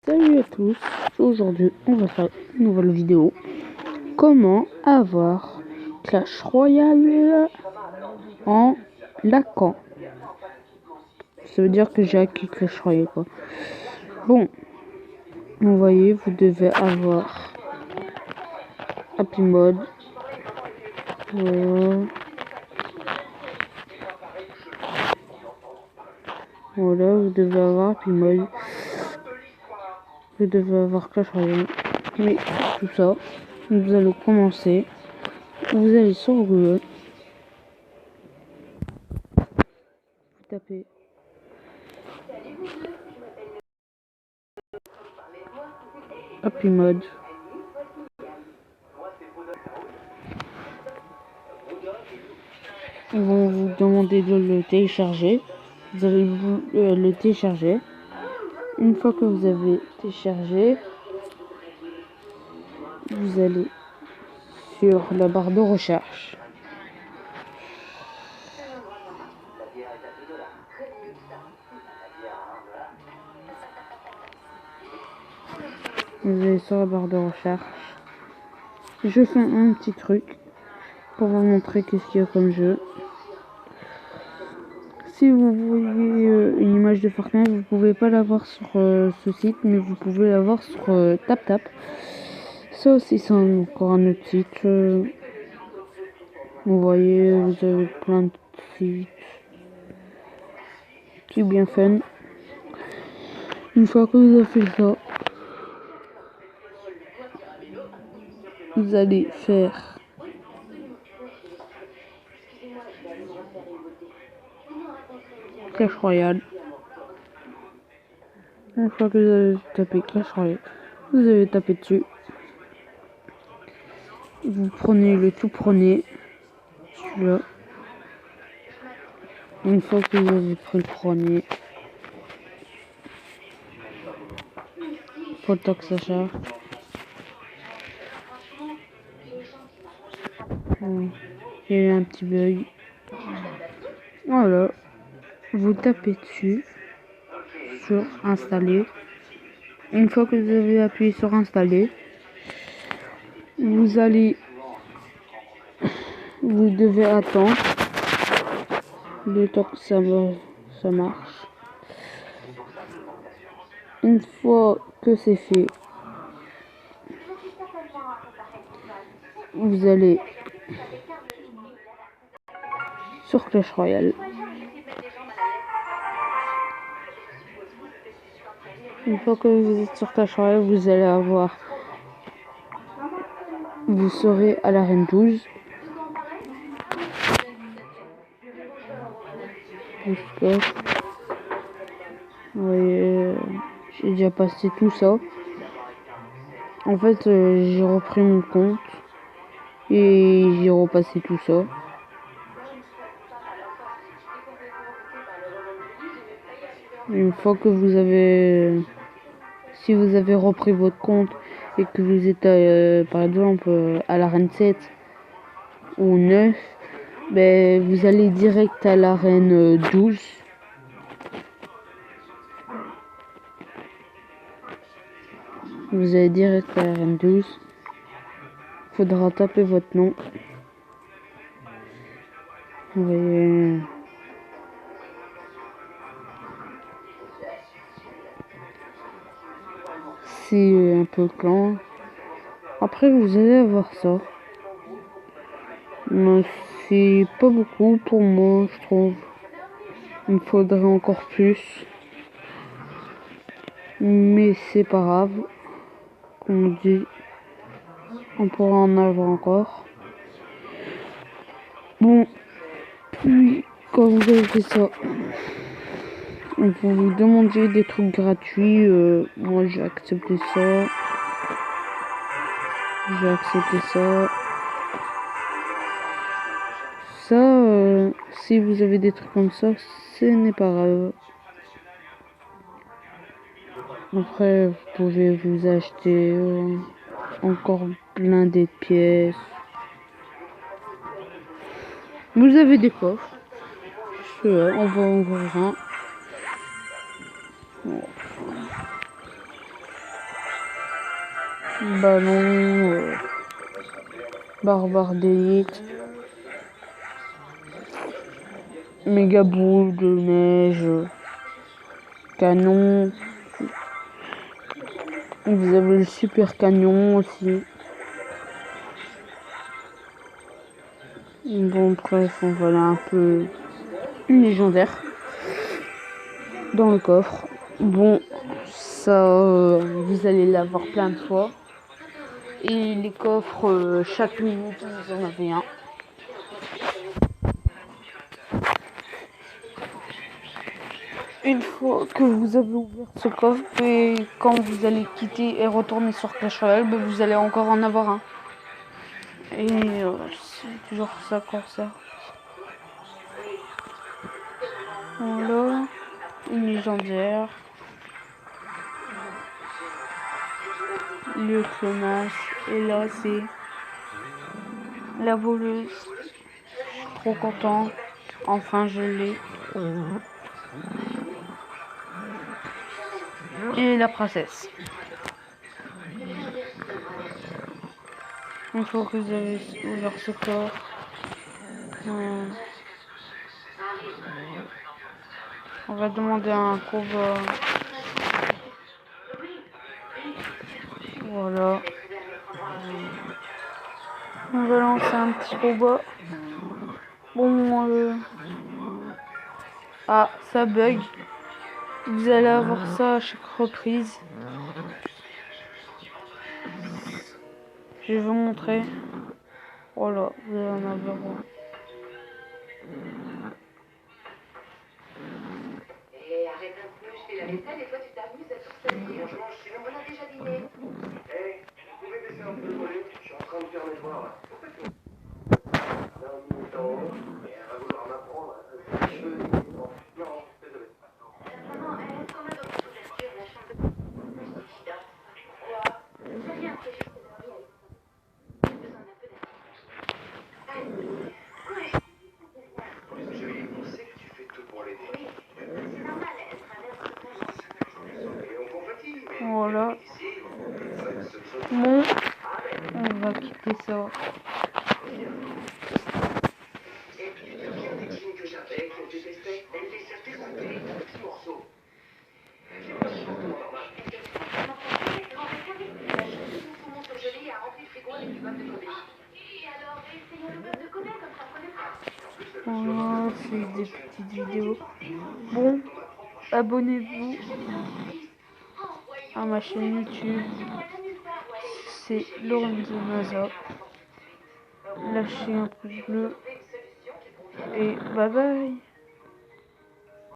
Salut à tous, aujourd'hui on va faire une nouvelle vidéo. Comment avoir Clash Royale en lacan. Ça veut dire que j'ai acquis Clash Royale quoi. Bon, vous voyez, vous devez avoir Happy Mode. Voilà, vous devez avoir Happy Mode. Vous devez avoir Clash Royale. Mais tout ça, vous allez commencer. Vous allez sur Google. Vous tapez Happy Mode. Ils vont vous demander de le télécharger. Vous allez le télécharger. Une fois que vous avez téléchargé, vous allez sur la barre de recherche. Vous allez sur la barre de recherche. Je fais un petit truc pour vous montrer qu'est-ce qu'il y a comme jeu. Si vous voyez une image de Fortnite, vous pouvez pas l'avoir sur ce site, mais vous pouvez l'avoir sur TapTap. Ça aussi c'est encore un autre site. Vous voyez, vous avez plein de sites. C'est bien fun. Une fois que vous avez fait ça, vous allez faire Clash Royale. Une fois que vous avez tapé Clash Royale, vous avez tapé dessus. Vous prenez le tout premier, celui-là. Une fois que vous avez pris le premier, faut le temps que ça charge. Il y a eu un petit bug. Voilà. Vous tapez dessus, sur installer. Une fois que vous avez appuyé sur installer, vous devez attendre le temps que ça marche. Une fois que c'est fait, vous allez sur Clash Royale. Une fois que vous êtes sur Clash Royale, vous allez avoir... Vous serez à l'arène 12. Vous voyez, j'ai déjà passé tout ça. En fait, j'ai repris mon compte et j'ai repassé tout ça. Une fois que vous avez... Si vous avez repris votre compte et que vous êtes par exemple à l'arène 7 ou 9, ben, vous allez direct à l'arène 12. Vous allez direct à l'arène 12. Faudra taper votre nom. Vous voyez... C'est un peu clan. Après vous allez avoir ça. Mais c'est pas beaucoup pour moi, je trouve. Il me faudrait encore plus. Mais c'est pas grave. Comme on dit, on pourra en avoir encore. Bon, puis quand vous avez fait ça, vous vous demandez des trucs gratuits. Moi j'ai accepté ça. J'ai accepté ça. Ça, si vous avez des trucs comme ça, ce n'est pas grave. Après, vous pouvez vous acheter encore plein de pièces. Vous avez des coffres. On va en ouvrir un. ballon, barbare d'élite, méga boule de neige, canon. Vous avez le super canon aussi. Bon, bref, on voilà un peu une légendaire dans le coffre. Bon, ça, vous allez l'avoir plein de fois. Et les coffres, chaque minute, vous en avez un. Une fois que vous avez ouvert ce coffre, et quand vous allez quitter et retourner sur Clash Royale, ben vous allez encore en avoir un. Et c'est toujours ça comme ça. Voilà, une légendaire. Le clonage. Et là, c'est la voleuse. Trop content. Enfin, je l'ai. Et la princesse. Une fois que vous avez ouvert ce corps, on va demander un combat. Voilà. On va lancer un petit combat. Bon, ah, ça bug. Vous allez avoir ça à chaque reprise. Je vais vous montrer. Voilà, vous allez en avoir un. Et arrête un peu, je fais la vaisselle et toi tu t'amuses à tout salir. Je mange, sinon on a déjà dîné. Hé, vous pouvez baisser un peu le volume? Je suis en train de faire mes devoirs. Pourquoi tu d'un mi-temps, et elle va vouloir m'apprendre à faire les cheveux. Non, désolé. Maman, est-ce qu'on a dans notre couverture la chambre de... Quoi? J'ai rien fait juste de leur vie. J'ai besoin d'un peu d'attente. Allez. Ouais. Chérie, on sait que tu fais tout pour l'aider. Oui, c'est normal, elle traverse tout ça. Et on compatit, mais Voilà. ici, ça ne se saute. Bon, on va quitter ça. Et tu te souviens des jeans que j'avais, que je détestais? Elle les a découpés en petits morceaux. C'est pas forcément normal. Mon surgelé a rempli le frigo avec du beurre de Kobe. Et alors, essayons le beurre de Kobe, comme ça on connaît pas. Voilà, c'est des petites vidéos. Bon, abonnez-vous à ma chaîne YouTube. C'est Lorenzo Naza. Lâchez un pouce bleu. Et bye bye.